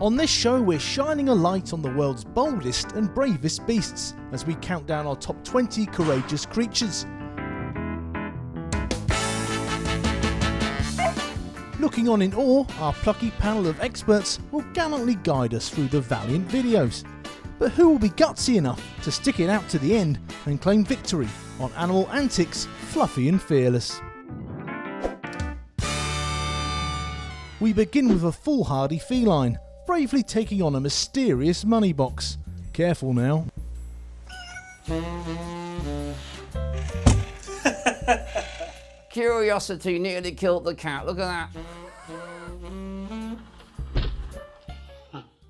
On this show, we're shining a light on the world's boldest and bravest beasts as we count down our top 20 courageous creatures. Looking on in awe, our plucky panel of experts will gallantly guide us through the valiant videos. But who will be gutsy enough to stick it out to the end and claim victory on Animal Antics Fluffy and Fearless? We begin with a foolhardy feline, bravely taking on a mysterious money box. Careful now. Curiosity nearly killed the cat, look at that.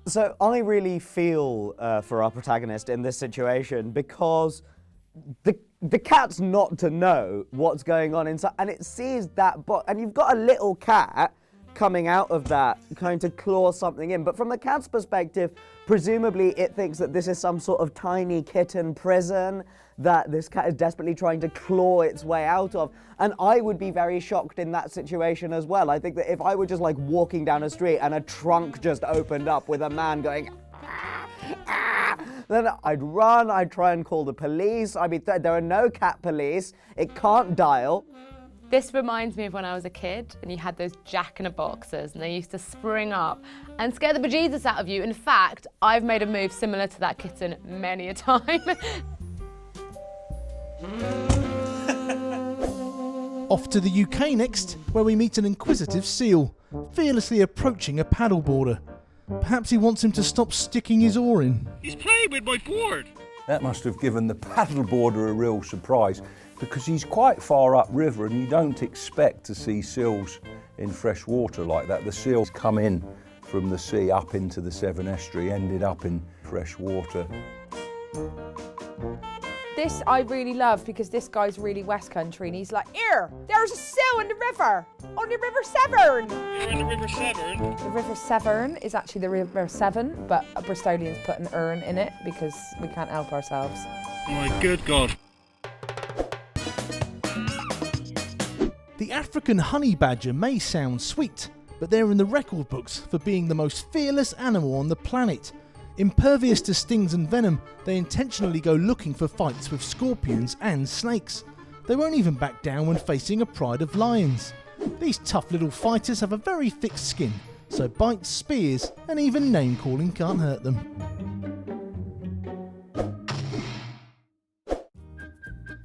So I really feel for our protagonist in this situation because the cat's not to know what's going on inside, and it sees that box, and you've got a little cat coming out of that, trying to claw something in. But from the cat's perspective, presumably it thinks that this is some sort of tiny kitten prison that this cat is desperately trying to claw its way out of. And I would be very shocked in that situation as well. I think that if I were just like walking down a street and a trunk just opened up with a man going, "Ah, ah," then I'd run, I'd try and call the police. I mean, there are no cat police. It can't dial. This reminds me of when I was a kid and you had those jack-in-a-boxes and they used to spring up and scare the bejesus out of you. In fact, I've made a move similar to that kitten many a time. Off to the UK next, where we meet an inquisitive seal, fearlessly approaching a paddleboarder. Perhaps he wants him to stop sticking his oar in. He's playing with my board. That must have given the paddleboarder a real surprise, because he's quite far upriver and you don't expect to see seals in fresh water like that. The seals come in from the sea up into the Severn estuary, ended up in fresh water. This I really love because this guy's really West Country and he's like, here, there's a seal in the river, on the River Severn. You're in the River Severn. The River Severn is actually the River Severn, but Bristolians put an urn in it because we can't help ourselves. My good God. The African honey badger may sound sweet, but they're in the record books for being the most fearless animal on the planet. Impervious to stings and venom, they intentionally go looking for fights with scorpions and snakes. They won't even back down when facing a pride of lions. These tough little fighters have a very thick skin, so bites, spears, and even name-calling can't hurt them.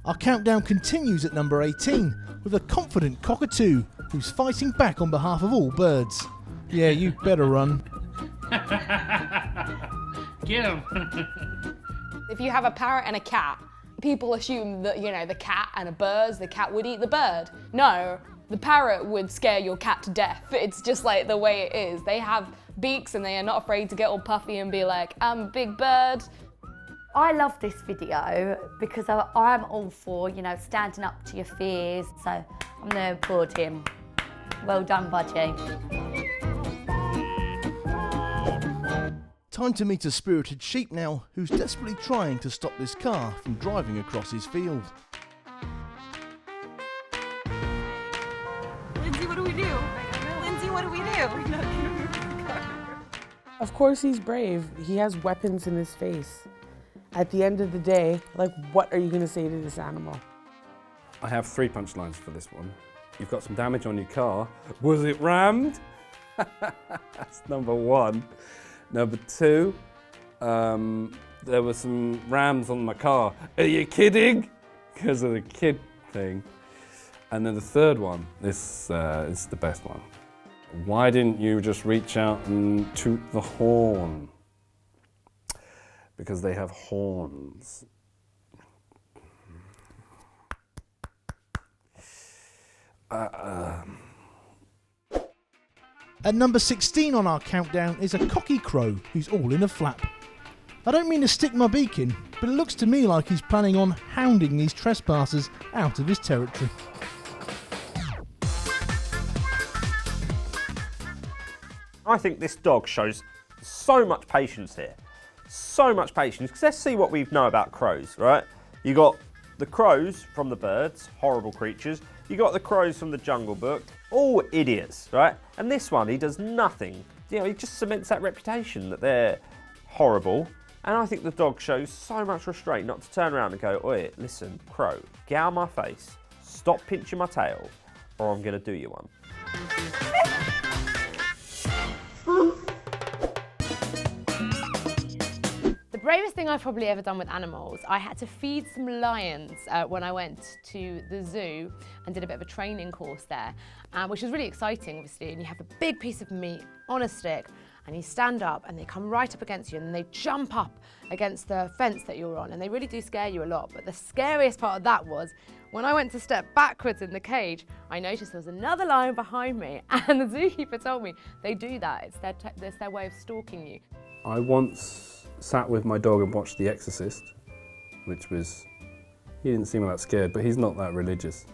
Our countdown continues at number 18, with a confident cockatoo who's fighting back on behalf of all birds. Yeah, you better run. Get him. If you have a parrot and a cat, people assume that, you know, the cat and a bird, the cat would eat the bird. No, the parrot would scare your cat to death. It's just like the way it is. They have beaks and they are not afraid to get all puffy and be like, I'm a big bird. I love this video because I'm all for, you know, standing up to your fears. So I'm going to applaud him. Well done, Budgie. Time to meet a spirited sheep now, who's desperately trying to stop this car from driving across his field. Lindsay, what do we do? Lindsay, what do we do? Of course he's brave. He has weapons in his face. At the end of the day, like, what are you going to say to this animal? I have 3 punchlines for this one. You've got some damage on your car. Was it rammed? That's number 1. Number 2, there were some rams on my car. Are you kidding? Because of the kid thing. And then the third one, this is the best one. Why didn't you just reach out and toot the horn? Because they have horns. At number 16 on our countdown is a cocky crow who's all in a flap. I don't mean to stick my beak in, but it looks to me like he's planning on hounding these trespassers out of his territory. I think this dog shows so much patience here. So much patience, because let's see what we know about crows, right? You got the crows from the birds, horrible creatures. You got the crows from the Jungle Book, all idiots, right? And this one, he does nothing he just cements that reputation that they're horrible. And I think the dog shows so much restraint not to turn around and go, oi, listen, Crow, get out of my face, stop pinching my tail, or I'm going to do you one. The bravest thing I've probably ever done with animals, I had to feed some lions when I went to the zoo and did a bit of a training course there, which was really exciting, obviously. And you have a big piece of meat on a stick, and you stand up and they come right up against you, and then they jump up against the fence that you're on, and they really do scare you a lot. But the scariest part of that was when I went to step backwards in the cage, I noticed there was another lion behind me, and the zookeeper told me they do that. It's their way of stalking you. I once sat with my dog and watched The Exorcist, which was, he didn't seem that scared, but he's not that religious.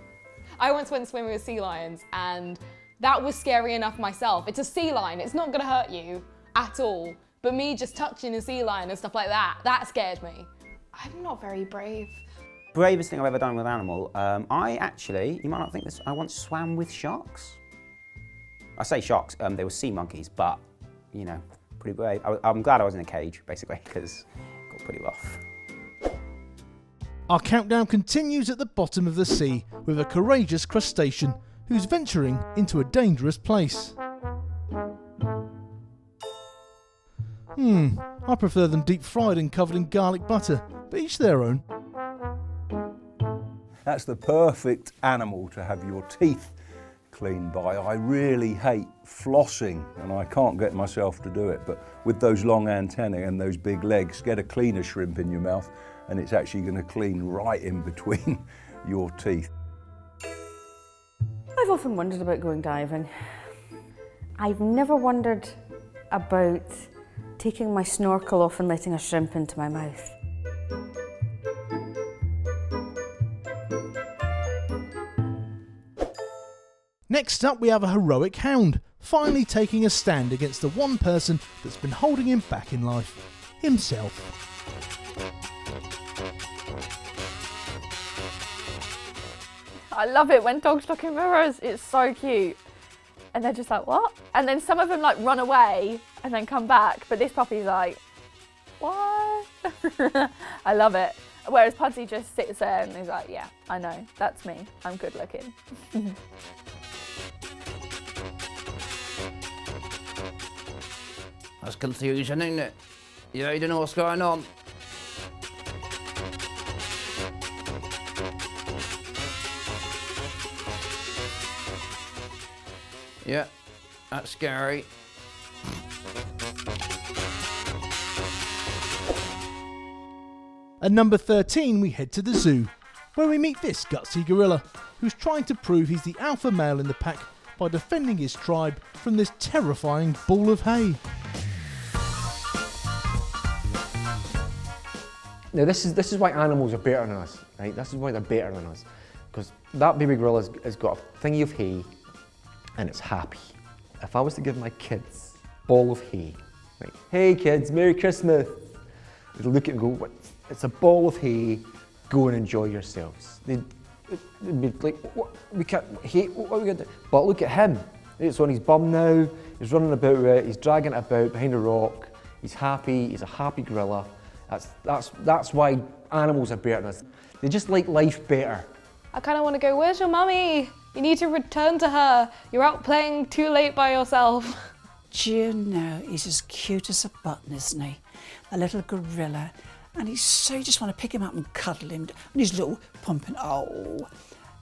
I once went swimming with sea lions, and that was scary enough myself. It's a sea lion, it's not gonna hurt you at all. But me just touching a sea lion and stuff like that, that scared me. I'm not very brave. Bravest thing I've ever done with an animal, I actually, you might not think this, I once swam with sharks. I say sharks, they were sea monkeys, but, you know, pretty brave. I'm glad I was in a cage, basically, because it got pretty rough. Our countdown continues at the bottom of the sea with a courageous crustacean who's venturing into a dangerous place. I prefer them deep fried and covered in garlic butter, but each their own. That's the perfect animal to have your teeth cleaned by. I really hate flossing, and I can't get myself to do it, but with those long antennae and those big legs, get a cleaner shrimp in your mouth and it's actually going to clean right in between your teeth. I've often wondered about going diving. I've never wondered about taking my snorkel off and letting a shrimp into my mouth. Next up we have a heroic hound, finally taking a stand against the one person that's been holding him back in life, himself. I love it when dogs look in mirrors, it's so cute. And they're just like, what? And then some of them like run away and then come back, but this puppy's like, what? I love it. Whereas Pudsey just sits there and he's like, yeah, I know, that's me, I'm good looking. That's confusion, isn't it? Yeah, you don't know what's going on. Yeah, that's scary. At number 13 we head to the zoo, where we meet this gutsy gorilla, who's trying to prove he's the alpha male in the pack by defending his tribe from this terrifying ball of hay. Now this is why animals are better than us, right? This is why they're better than us. Because that baby gorilla has got a thingy of hay and it's happy. If I was to give my kids a ball of hay, right? Hey kids, Merry Christmas. They'd look at it and go, what? It's a ball of hay, go and enjoy yourselves. They'd be like, what? We can't, hay, what are we going to do? But look at him. It's on his bum now, he's running about with it, he's dragging it about behind a rock, he's happy, he's a happy gorilla. That's why animals are better than us. They just like life better. I kind of want to go, where's your mummy? You need to return to her. You're out playing too late by yourself. Do you know, he's as cute as a button, isn't he? A little gorilla. And he's so, you just want to pick him up and cuddle him. And his little pumping, oh.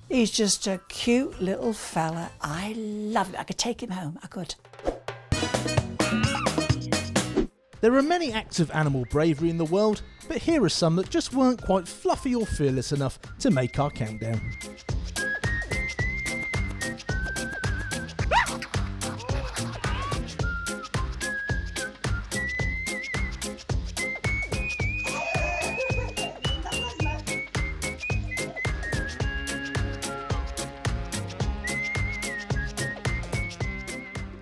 He's just a cute little fella. I love it. I could take him home, I could. There are many acts of animal bravery in the world, but here are some that just weren't quite fluffy or fearless enough to make our countdown.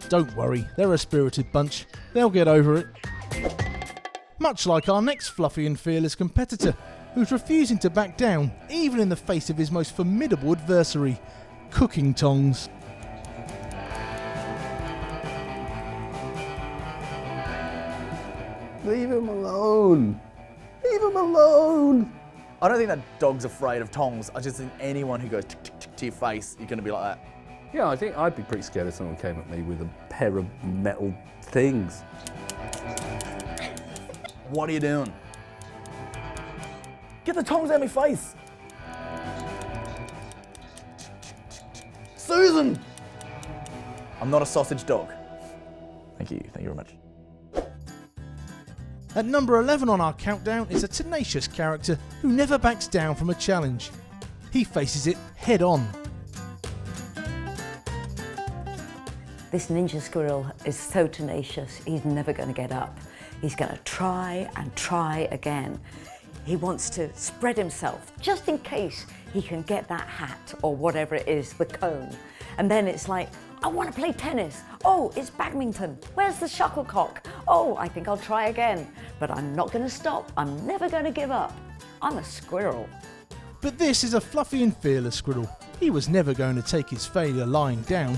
Don't worry, they're a spirited bunch. They'll get over it. Much like our next fluffy and fearless competitor, who's refusing to back down, even in the face of his most formidable adversary, cooking tongs. Leave him alone. Leave him alone. I don't think that dog's afraid of tongs. I just think anyone who goes tick, tick, tick to your face, you're going to be like that. Yeah, I think I'd be pretty scared if someone came at me with a pair of metal things. What are you doing? Get the tongs out of my face. Susan! I'm not a sausage dog. Thank you very much. At number 11 on our countdown is a tenacious character who never backs down from a challenge. He faces it head on. This ninja squirrel is so tenacious, he's never going to get up. He's going to try and try again. He wants to spread himself just in case he can get that hat or whatever it is, the cone. And then it's like, I want to play tennis. Oh, it's badminton. Where's the shuttlecock? Oh, I think I'll try again. But I'm not going to stop. I'm never going to give up. I'm a squirrel. But this is a fluffy and fearless squirrel. He was never going to take his failure lying down.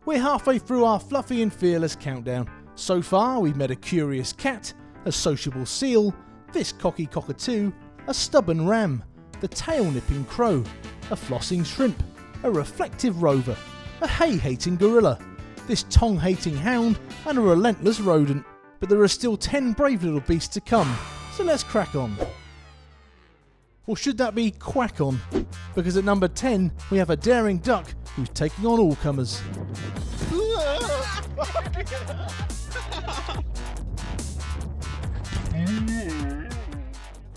We're halfway through our fluffy and fearless countdown. So far, we've met a curious cat, a sociable seal, this cocky cockatoo, a stubborn ram, the tail-nipping crow, a flossing shrimp, a reflective rover, a hay-hating gorilla, this tong-hating hound, and a relentless rodent. But there are still 10 brave little beasts to come, so let's crack on. Or should that be quack on? Because at number 10, we have a daring duck who's taking on all comers.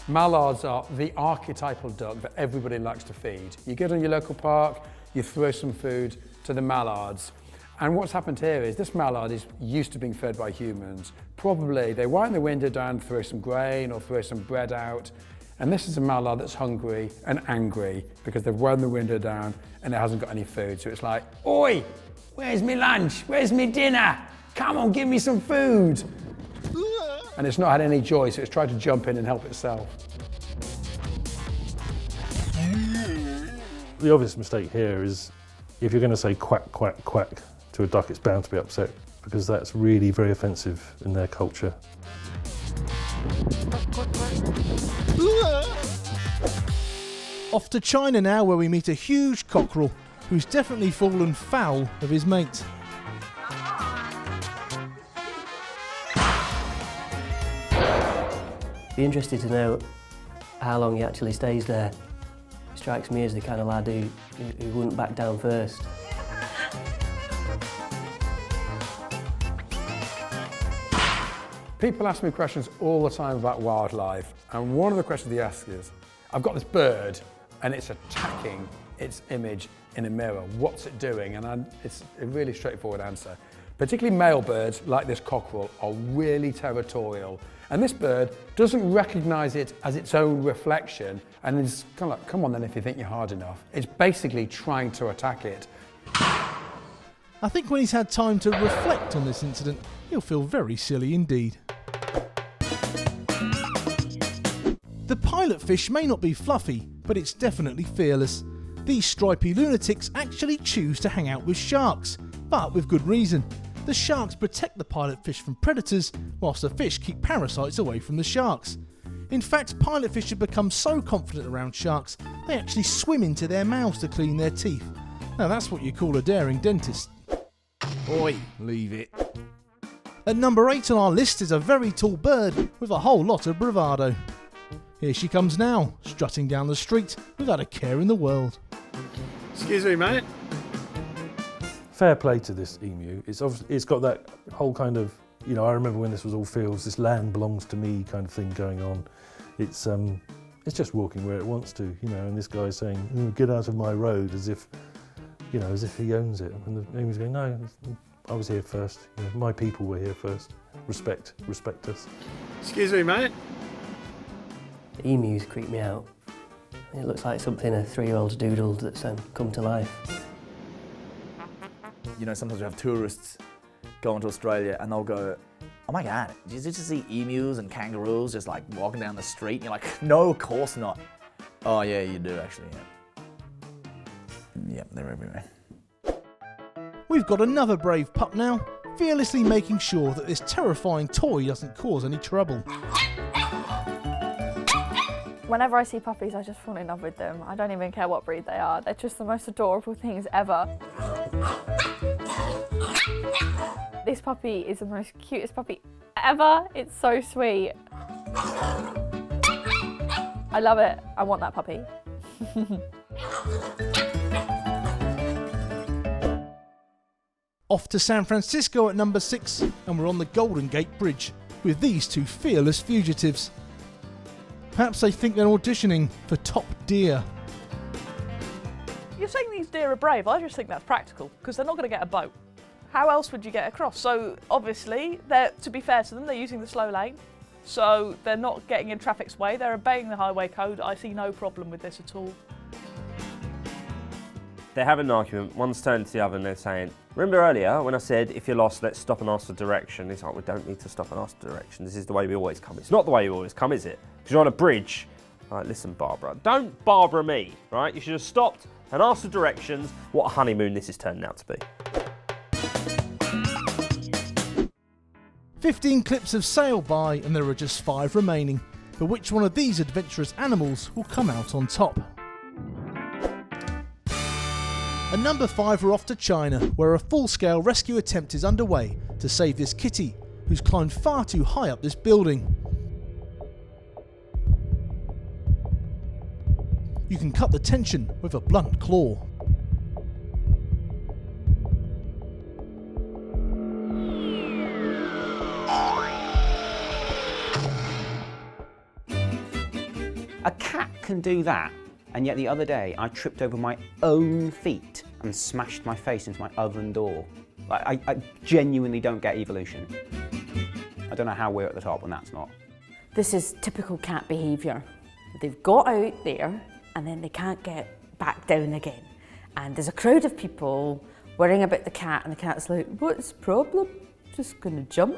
Mallards are the archetypal duck that everybody likes to feed. You go to your local park, you throw some food to the mallards. And what's happened here is this mallard is used to being fed by humans. Probably they wind the window down, throw some grain or throw some bread out. And this is a mallard that's hungry and angry because they've wound the window down and it hasn't got any food. So it's like, oi, where's me lunch? Where's me dinner? Come on, give me some food. And it's not had any joy, so it's tried to jump in and help itself. The obvious mistake here is if you're going to say quack, quack, quack to a duck, it's bound to be upset because that's really very offensive in their culture. Off to China now, where we meet a huge cockerel who's definitely fallen foul of his mate. Be interested to know how long he actually stays there. He strikes me as the kind of lad who wouldn't back down first. People ask me questions all the time about wildlife, and one of the questions they ask is, I've got this bird and it's attacking its image in a mirror. What's it doing? And it's a really straightforward answer. Particularly male birds, like this cockerel, are really territorial. And this bird doesn't recognise it as its own reflection and is kind of like, come on then if you think you're hard enough. It's basically trying to attack it. I think when he's had time to reflect on this incident, he'll feel very silly indeed. The pilot fish may not be fluffy, but it's definitely fearless. These stripy lunatics actually choose to hang out with sharks, but with good reason. The sharks protect the pilot fish from predators, whilst the fish keep parasites away from the sharks. In fact, pilot fish have become so confident around sharks, they actually swim into their mouths to clean their teeth. Now that's what you call a daring dentist. Oi, leave it. At number 8 on our list is a very tall bird with a whole lot of bravado. Here she comes now, strutting down the street without a care in the world. Excuse me, mate. Fair play to this emu. It's got that whole kind of, you know, I remember when this was all fields, this land belongs to me kind of thing going on. It's just walking where it wants to, you know, and this guy's saying, get out of my road, as if, you know, as if he owns it. And the emu's going, no, I was here first. You know, my people were here first. Respect us. Excuse me, mate. The emus creep me out. It looks like something a 3-year-old's doodled that's come to life. You know, sometimes we have tourists going to Australia and they'll go, oh my God, did you just see emus and kangaroos just like walking down the street? And you're like, no, of course not. Oh yeah, you do actually, yeah. Yep, they're everywhere. We've got another brave pup now, fearlessly making sure that this terrifying toy doesn't cause any trouble. Whenever I see puppies, I just fall in love with them. I don't even care what breed they are. They're just the most adorable things ever. This puppy is the most cutest puppy ever. It's so sweet. I love it. I want that puppy. Off to San Francisco at number 6, and we're on the Golden Gate Bridge with these two fearless fugitives. Perhaps they think they're auditioning for top deer. You're saying these deer are brave. I just think that's practical because they're not going to get a boat. How else would you get across? So obviously, to be fair to them, they're using the slow lane. So they're not getting in traffic's way. They're obeying the highway code. I see no problem with this at all. They're having an argument. One's turning to the other and they're saying, remember earlier when I said, if you're lost, let's stop and ask for direction? It's like, we don't need to stop and ask for direction. This is the way we always come. It's not the way you always come, is it? Because you're on a bridge. Right, listen, Barbara. Don't Barbara me, right? You should have stopped and asked for directions. What a honeymoon this is turning out to be. 15 clips have sailed by and there are just 5 remaining. But which one of these adventurous animals will come out on top? At number 5 we're off to China, where a full-scale rescue attempt is underway to save this kitty, who's climbed far too high up this building. You can cut the tension with a blunt claw. A cat can do that, and yet the other day I tripped over my own feet and smashed my face into my oven door. Like, I genuinely don't get evolution. I don't know how we're at the top when that's not. This is typical cat behaviour. They've got out there and then they can't get back down again. And there's a crowd of people worrying about the cat and the cat's like, what's the problem? Just gonna jump.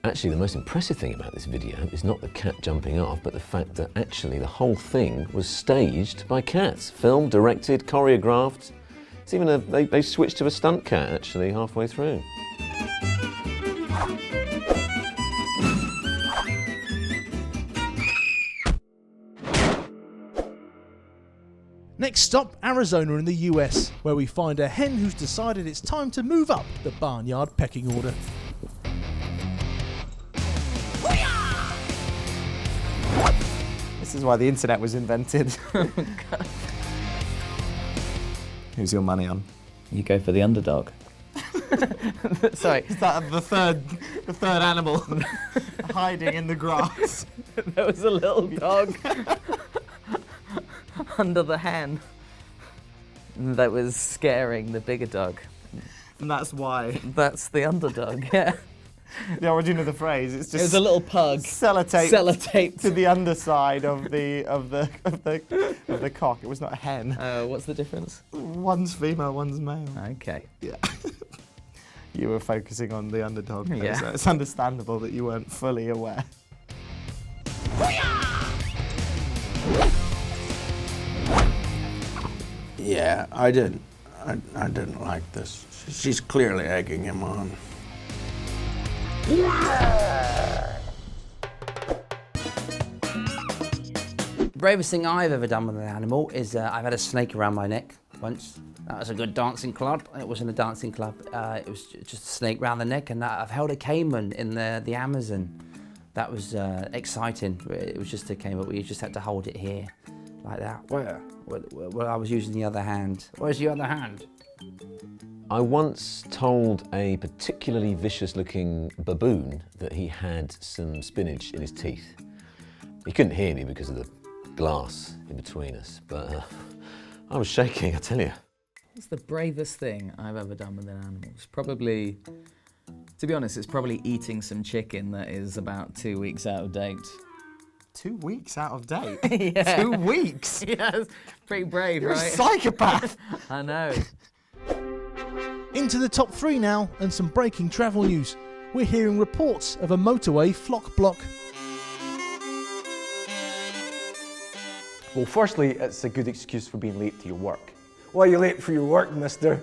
Actually, the most impressive thing about this video is not the cat jumping off, but the fact that actually the whole thing was staged by cats. Filmed, directed, choreographed. It's even they switched to a stunt cat actually halfway through. Next stop, Arizona in the US, where we find a hen who's decided it's time to move up the barnyard pecking order. This is why the internet was invented. Who's your money on? You go for the underdog. Sorry, is that the third animal hiding in the grass? There was a little dog under the hen that was scaring the bigger dog. And that's why? That's the underdog, yeah. The origin of the phrase, it's just... It was a little pug. Sellotape to the underside of the cock. It was not a hen. What's the difference? One's female, one's male. Okay. Yeah. You were focusing on the underdog, though, yeah. So it's understandable that you weren't fully aware. Yeah, I didn't like this. She's clearly egging him on. Bravest thing I've ever done with an animal is I've had a snake around my neck once. That was a good dancing club. It wasn't a dancing club. It was just a snake around the neck, and I've held a caiman in the Amazon. That was exciting. It was just a caiman, but you just had to hold it here, like that. Where? Well, I was using the other hand. Where's the other hand? I once told a particularly vicious-looking baboon that he had some spinach in his teeth. He couldn't hear me because of the glass in between us, but I was shaking, I tell you. It's the bravest thing I've ever done with an animal. It's probably, to be honest, it's probably eating some chicken that is about 2 weeks out of date. 2 weeks out of date? Yeah. 2 weeks? Yeah, it's pretty brave, You're right? a psychopath! I know. Into the top 3 now, and some breaking travel news. We're hearing reports of a motorway flock block. Well, firstly, it's a good excuse for being late to your work. "Why are you late for your work, mister?"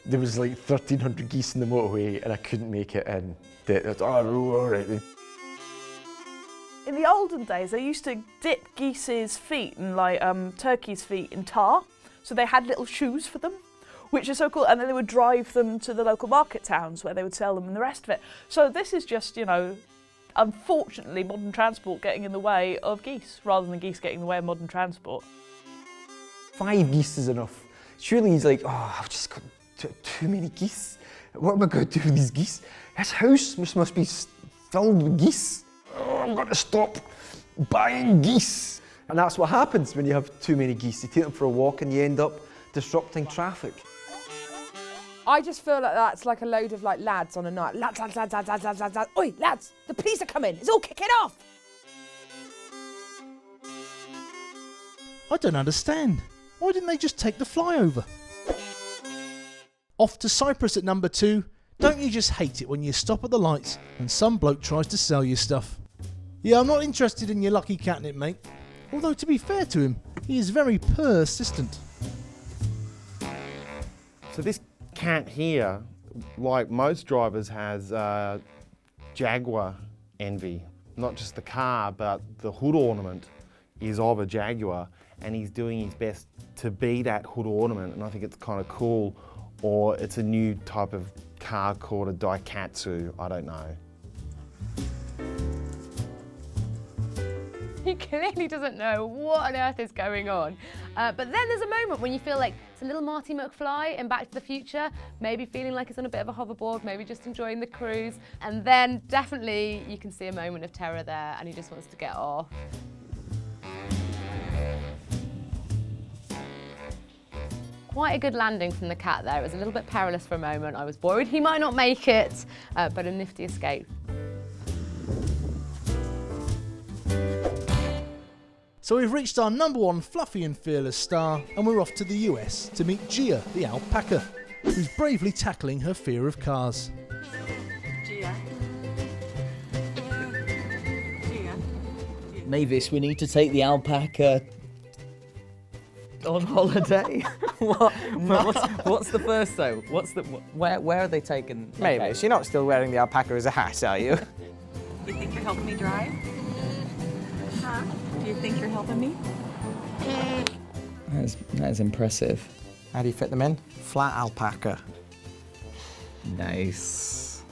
There was like 1,300 geese in the motorway and I couldn't make it in. All right then. In the olden days, they used to dip geese's feet and like turkeys' feet in tar, so they had little shoes for them, which is so cool. And then they would drive them to the local market towns where they would sell them and the rest of it. So this is just, you know, unfortunately, modern transport getting in the way of geese, rather than geese getting in the way of modern transport. 5 geese is enough. Surely he's like, "Oh, I've just got too many geese. What am I going to do with these geese? This house must be filled with geese. Oh, I'm going to stop buying geese." And that's what happens when you have too many geese. You take them for a walk and you end up disrupting traffic. I just feel like that's like a load of like lads on a night. Lads. Oi, lads, the police are coming. It's all kicking off. I don't understand. Why didn't they just take the flyover? Off to Cyprus at number 2. Don't you just hate it when you stop at the lights and some bloke tries to sell you stuff? Yeah, I'm not interested in your lucky catnip, mate. Although, to be fair to him, he is very persistent. So this cat here, like most drivers, has Jaguar envy. Not just the car, but the hood ornament is of a Jaguar, and he's doing his best to be that hood ornament, and I think it's kind of cool. Or it's a new type of car called a Daikatsu, I don't know. He clearly doesn't know what on earth is going on. But then there's a moment when you feel like it's a little Marty McFly in Back to the Future, maybe feeling like it's on a bit of a hoverboard, maybe just enjoying the cruise. And then definitely you can see a moment of terror there and he just wants to get off. Quite a good landing from the cat there. It was a little bit perilous for a moment. I was worried he might not make it, but a nifty escape. So we've reached our number 1 fluffy and fearless star, and we're off to the US to meet Gia, the alpaca, who's bravely tackling her fear of cars. Gia. Mavis, we need to take the alpaca on holiday. What's the first though? Where are they taken? Mavis, you're not still wearing the alpaca as a hat, are you? You think you're helping me drive? Huh? Do you think you're helping me? That is impressive. How do you fit them in? Flat alpaca. Nice.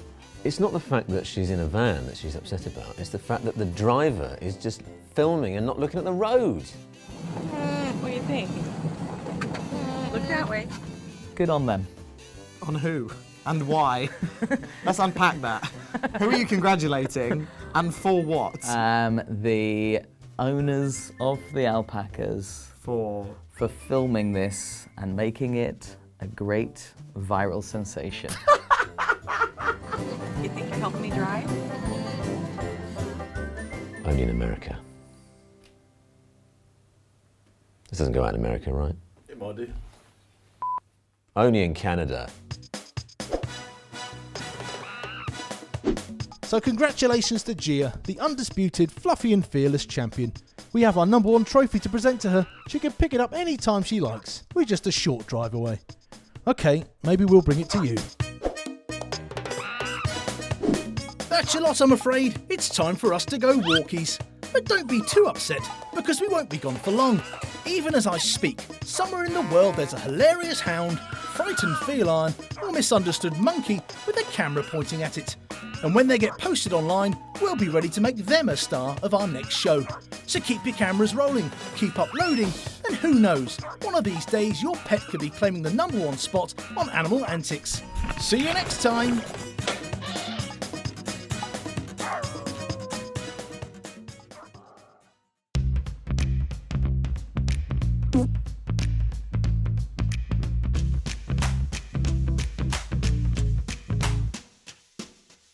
It's not the fact that she's in a van that she's upset about, it's the fact that the driver is just filming and not looking at the road. What do you think? Look that way. Good on them. On who? And why? Let's unpack that. Who are you congratulating and for what? The owners of the alpacas for filming this and making it a great viral sensation. You think you're helping me drive? Only in America. This doesn't go out in America, right? It might do. Only in Canada. So congratulations to Gia, the undisputed fluffy and fearless champion. We have our number 1 trophy to present to her. She can pick it up any time she likes. We're just a short drive away. Okay, maybe we'll bring it to you. That's your lot, I'm afraid. It's time for us to go walkies. But don't be too upset, because we won't be gone for long. Even as I speak, somewhere in the world there's a hilarious hound, frightened feline, or misunderstood monkey with a camera pointing at it. And when they get posted online, we'll be ready to make them a star of our next show. So keep your cameras rolling, keep uploading, and who knows, one of these days your pet could be claiming the number 1 spot on Animal Antics. See you next time!